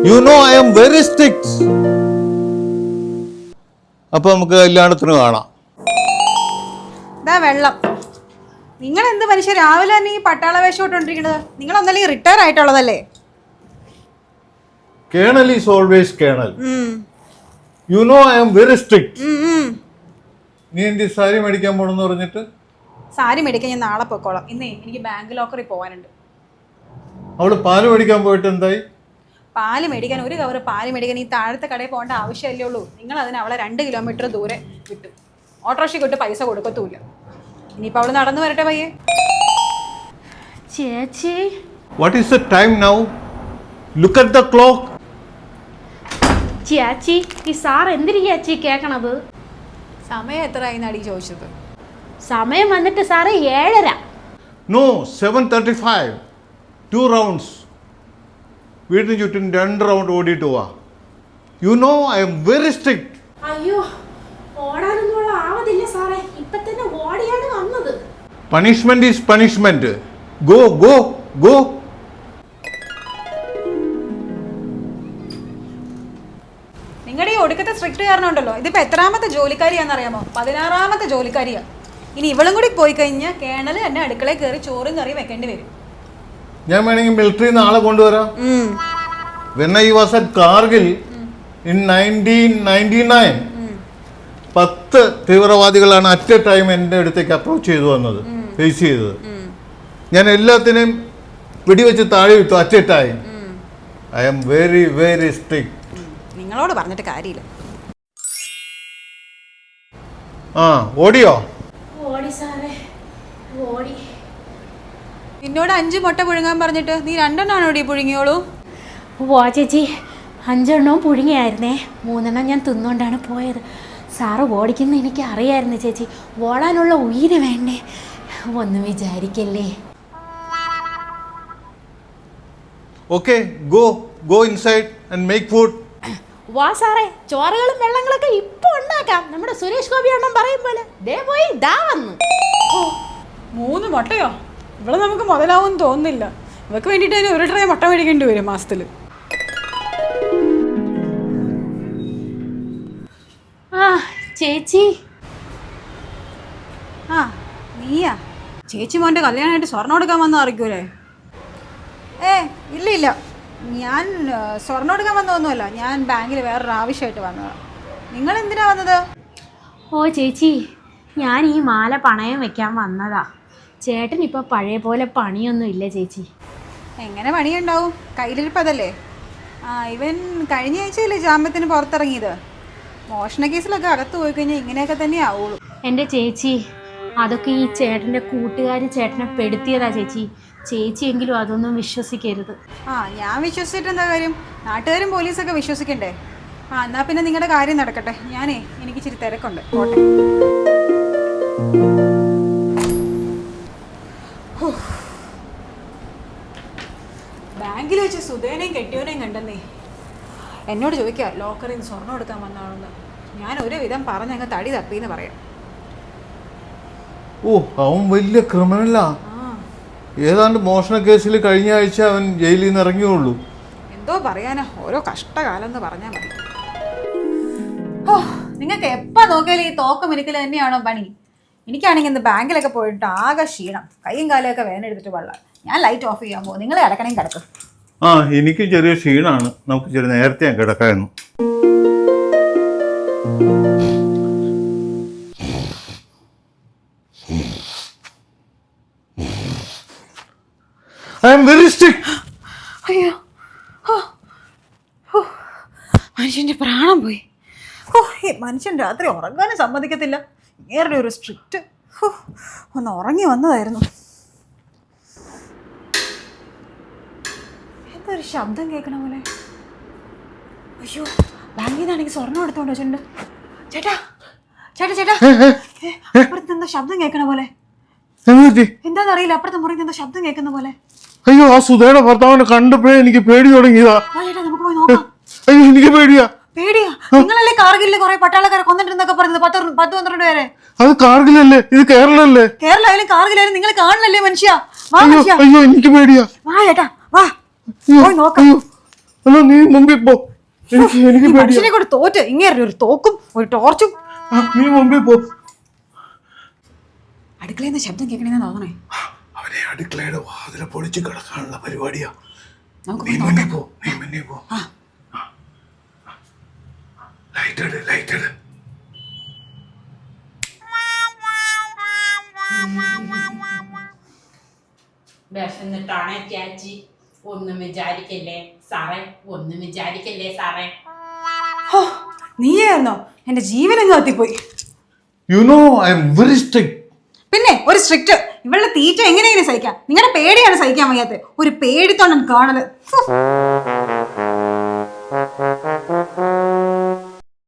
You know I am very strict. അപ്പോൾ നമുക്ക് കല്യാണത്തിന് കാണാം. ഇതാ വെള്ളം. നിങ്ങൾ എന്ത് മനുഷ്യർ രാവിലെ തന്നെ ഈ പട്ടാള വേഷം ഇട്ടുകൊണ്ടിരിക്കുന്നത്? നിങ്ങൾ ഒന്നല്ലെങ്കിൽ retire ആയിട്ടുള്ളതല്ലേ? Colonel is always colonel. You know I am very strict. നീ എന്ത് സാരി മേടിക്കാൻ പോണെന്ന് പറഞ്ഞിട്ട്? സാരി മേടിക്കാൻ ഞാൻ നാളെ പോയിക്കോളാം. ഇന്നേ എനിക്ക് ബാങ്ക് ലോക്കറിൽ പോകാനുണ്ട്. അവള് പാല് മേടിക്കാൻ പോയിട്ട് എന്തായി? പാല് മേടിക്കാൻ, ഒരു കവർ പാല് മേടിക്കാൻ ഈ താഴത്തെ കടയിൽ പോകേണ്ട ആവശ്യമല്ലേ ഉള്ളൂ. നിങ്ങൾ അതിന് അവളെ 2 കിലോമീറ്റർ ദൂരെ വിട്ടു. ഓട്ടോറിക്ഷയ്ക്ക് വിട്ട് പൈസ കൊടുക്കത്തൂല്ല. ഇനിയിപ്പോൾ അവള് നടന്നു വരട്ടെ പയ്യെ. ചേച്ചി, What is the time now? Look at the clock. ചേച്ചി, ഈ സാർ എന്തിനു ചേച്ചി കേൾക്കണത്? സമയം എത്രയായി നടി ചോദിച്ചത്? സമയം വന്നിട്ട് സാറേ 7:30. No, 7:35. 2 rounds. വീടിന് ചുറ്റും 2 റൗണ്ട് ഓടിയിട്ട് പോവാ. You know I am very strict. അയ്യോ, ഓടാനൊന്നുള്ള ആവതില്ല സാറേ, ഇപ്പൊ തന്നെ ഓടിയാണ് വന്നത്. Punishment is punishment. Go, go, go. നിങ്ങളുടെ ഈ ഒടുക്കത്തെ സ്ട്രിക്റ്റ് കാരണം ഉണ്ടല്ലോ, ഇതിപ്പോൾ എത്രാമത്തെ ജോലിക്കാരിയാണെന്നറിയാമോ? 16ാമത്തെ ജോലിക്കാരിയാ. ഇനി ഇവളും കൂടി പോയി കഴിഞ്ഞാൽ കേണൽ എന്നെ അടുക്കളയിൽ കയറി ചോറും കറിയും വെക്കേണ്ടി വരും. ഞാൻ വേണമെങ്കിൽ മിലിറ്ററിയിൽ നിന്ന് ആളെ കൊണ്ടുവരാം. When I was at Kargil in 1999, 10 തീവ്രവാദികളാണ് അറ്റ് എ ടൈം എൻ്റെ അടുത്തേക്ക് അപ്രോച്ച് ചെയ്തു വന്നത്, ഫേസ് ചെയ്തത്. ഞാൻ എല്ലാത്തിനെയും വെടിവെച്ച് താഴെ വിട്ടു at a time. I am very very strict. നിങ്ങളോട് പറഞ്ഞിട്ട് കാര്യമില്ല. ആ, ഓടിയോ? ഓടി സാറേ, ഓടി. എന്നോട് 5 മുട്ട പുഴുങ്ങാൻ പറഞ്ഞിട്ട് നീ 2 ഓടി പുഴുങ്ങിയോളൂ. ഓ ചേച്ചി, 5 എണ്ണവും പുഴുങ്ങിയായിരുന്നേ, 3 എണ്ണം ഞാൻ തിന്നുകൊണ്ടാണ് പോയത്. സാറ് ഓടിക്കുന്ന എനിക്ക് അറിയായിരുന്നു ചേച്ചി, ഓടാനുള്ള ഉയിര് വേണ്ടേ, ഒന്നും വിചാരിക്കല്ലേ. Okay, go inside and make food. വാ സാറേ, ചോറുകളും വെള്ളങ്ങളൊക്കെ ഇപ്പൊ ഉണ്ടാക്കാം. നമ്മുടെ സുരേഷ് ഗോപി അണ്ണൻ പറയും പോലെ ദേ പോയി ദാ വന്നു. 3 മുട്ടയോ? ഇവിടെ നമുക്ക് മുതലാവും തോന്നുന്നില്ല. ഇവർക്ക് വേണ്ടിയിട്ട് അതിന് 1 ട്രേ മുട്ട മേടിക്കേണ്ടി വരും മാസത്തിൽ. ആ ചേച്ചി. ആ നീയാ? ചേച്ചി മോൻ്റെ കല്യാണമായിട്ട് സ്വർണ്ണം എടുക്കാൻ വന്ന അറിയിക്കൂലേ? ഇല്ല, ഞാൻ സ്വർണ്ണം എടുക്കാൻ വന്നതൊന്നുമല്ല. ഞാൻ ബാങ്കിൽ വേറൊരു ആവശ്യമായിട്ട് വന്നതാണ്. നിങ്ങൾ എന്തിനാ വന്നത്? ഓ ചേച്ചി, ഞാൻ ഈ മാല പണയം വെക്കാൻ വന്നതാ. ചേട്ടൻ ഇപ്പോൾ പഴയ പോലെ പണിയൊന്നും ഇല്ല ചേച്ചി. എങ്ങനെ പണിയുണ്ടാവും? കയ്യിലിരിപ്പതല്ലേ. ഇവൻ കഴിഞ്ഞ ആഴ്ചയില്ലേ ജാമ്യത്തിന് പുറത്തിറങ്ങിയത്. മോഷണ കേസിലൊക്കെ അകത്ത് പോയി കഴിഞ്ഞാൽ ഇങ്ങനെയൊക്കെ തന്നെ ആവുള്ളൂ. എൻ്റെ ചേച്ചി, അതൊക്കെ ഈ ചേട്ടൻ്റെ കൂട്ടുകാർ ചേട്ടനെ പെടുത്തിയതാ ചേച്ചി. ചേച്ചിയെങ്കിലും അതൊന്നും വിശ്വസിക്കരുത്. ഞാൻ വിശ്വസിച്ചിട്ട് എന്താ കാര്യം? നാട്ടുകാരും പോലീസൊക്കെ വിശ്വസിക്കണ്ടേ? എന്നാ പിന്നെ നിങ്ങളുടെ കാര്യം നടക്കട്ടെ. എനിക്ക് ഇച്ചിരി തിരക്കുണ്ട്, പോട്ടെ. ബാങ്കിൽ വെച്ച് സുധേനയും കെട്ടിയോനെയും കണ്ടെന്നേ. എന്നോട് ചോദിക്കുക ലോക്കറിൽ നിന്ന് സ്വർണ്ണം എടുക്കാൻ വന്നാണെന്ന്. ഞാൻ ഒരു വിധം പറഞ്ഞങ്ങ് തടി തപ്പിന്ന് പറയാം. ഓ, അവൻ വലിയ ക്രിമിനലാ. ഏതാണ്ട് മോഷണ കേസിൽ കഴിഞ്ഞ ആഴ്ച അവൻ ജയിലിൽ നിന്ന് ഇറങ്ങിയുള്ളൂ. എന്തോ പറയാനാ, ഓരോ കഷ്ടകാലം എന്ന് പറഞ്ഞാൽ മതി. നിങ്ങൾക്ക് എപ്പോൾ നോക്കിയാലും ഈ തോക്ക് മിനുക്കൽ തന്നെയാണോ പണി? എനിക്കാണെങ്കിൽ ഇന്ന് ബാങ്കിലൊക്കെ പോയിട്ട് ആകെ ക്ഷീണം, കൈയും കാലൊക്കെ വേദന എടുത്തിട്ട് വെള്ളം. ഞാൻ ലൈറ്റ് ഓഫ് ചെയ്യാൻ പോകും. നിങ്ങൾ കിടക്കണേയും കിടക്കും. എനിക്ക് ചെറിയ ക്ഷീണമാണ്. നമുക്ക് ചെറിയ നേരത്തെ ഞാൻ കിടക്കായിരുന്നു. I am very strict. അയ്യോ, മനുഷ്യൻ്റെ പ്രാണം പോയി. ഈ മനുഷ്യൻ രാത്രി ഉറങ്ങാനും സമ്മതിക്കത്തില്ല. ഇങ്ങേരുടെ ഒരു സ്ട്രിക്റ്റ്. ഒന്ന് ഉറങ്ങി വന്നതായിരുന്നു. എന്തൊരു ശബ്ദം കേൾക്കണ പോലെ. അയ്യോ, ബാങ്കിൽ നിന്നാണെങ്കിൽ സ്വർണ്ണം എടുത്തോണ്ട് വെച്ചിട്ടുണ്ട്. ചേട്ടാ ചേട്ടാ ചേട്ടാ, അപ്പുറത്ത് എന്താ ശബ്ദം കേൾക്കണ പോലെ? എന്താന്നറിയില്ല, അപ്പുറത്തെ മുറിയിൽ എന്താ ശബ്ദം കേൾക്കുന്ന പോലെ. അയ്യോ, ആ സുധയുടെ ഭർത്താവിനെ കണ്ടപ്പോഴേ എനിക്ക് പേടി തുടങ്ങിയതാ. ചേട്ടാ നമുക്ക് പോയി നോക്കാം. അയ്യോ, എനിക്ക് പേടിയാ. നിങ്ങളല്ലേ കാർഗിലില് കുറെ പട്ടാളക്കാരെ കൊന്നിട്ടുണ്ടെന്നൊക്കെ പറഞ്ഞത്? 10-12 പേരെ. അത് കാർഗിലല്ലേ, ഇത് കേരളല്ലേ? കേരളായാലും കാർഗിലായാലും നിങ്ങൾ കാണണല്ലേ മനുഷ്യ? അയ്യോ, എനിക്ക് പേടിയാ. വാ ചേട്ടാ, വാ പോയി നോക്കാം. എന്നാ നീ മുമ്പിൽ പോ. എനിക്ക് പേടിയാ. മനുഷ്യനെ കൊണ്ട് തോറ്റ് ഇങ്ങനെ ഒരു തോക്കും ഒരു ടോർച്ചും. നീ മുമ്പിൽ പോ. അടുക്കളയിൽ നിന്ന് ശബ്ദം കേൾക്കണേന്ന് തോന്നണേ. അവനെ അടുക്കളയുടെ വാതില പൊളിച്ച് കിടക്കാനുള്ള പരിപാടിയാ. നമുക്ക് നീ മുന്നേ പോ, നീ മുന്നേ പോ. ആ. ലൈറ്റ് ഇട്, ലൈറ്റ് ഇട്. വിശന്നിട്ടാണേ ചേച്ചി. ഒന്നും വിചാരിക്കല്ലേ സാറേ, ഒന്നും വിചാരിക്കല്ലേ സാറേ. ഹോ, നീയായിരുന്നോ? എന്റെ ജീവനങ്ങ് കത്തിപ്പോയി. You know, I am very strict. പിന്നെ ഒരു സ്ട്രിക്റ്റ്. ഇവളുടെ തീറ്റ എങ്ങനെയെങ്കിലും സഹിക്കാം. നിങ്ങളുടെ പേടിയാണ് സഹിക്കാൻ വയ്യാത്തത്. ഒരു പേടിത്തൊണ്ടൻ കാണല്.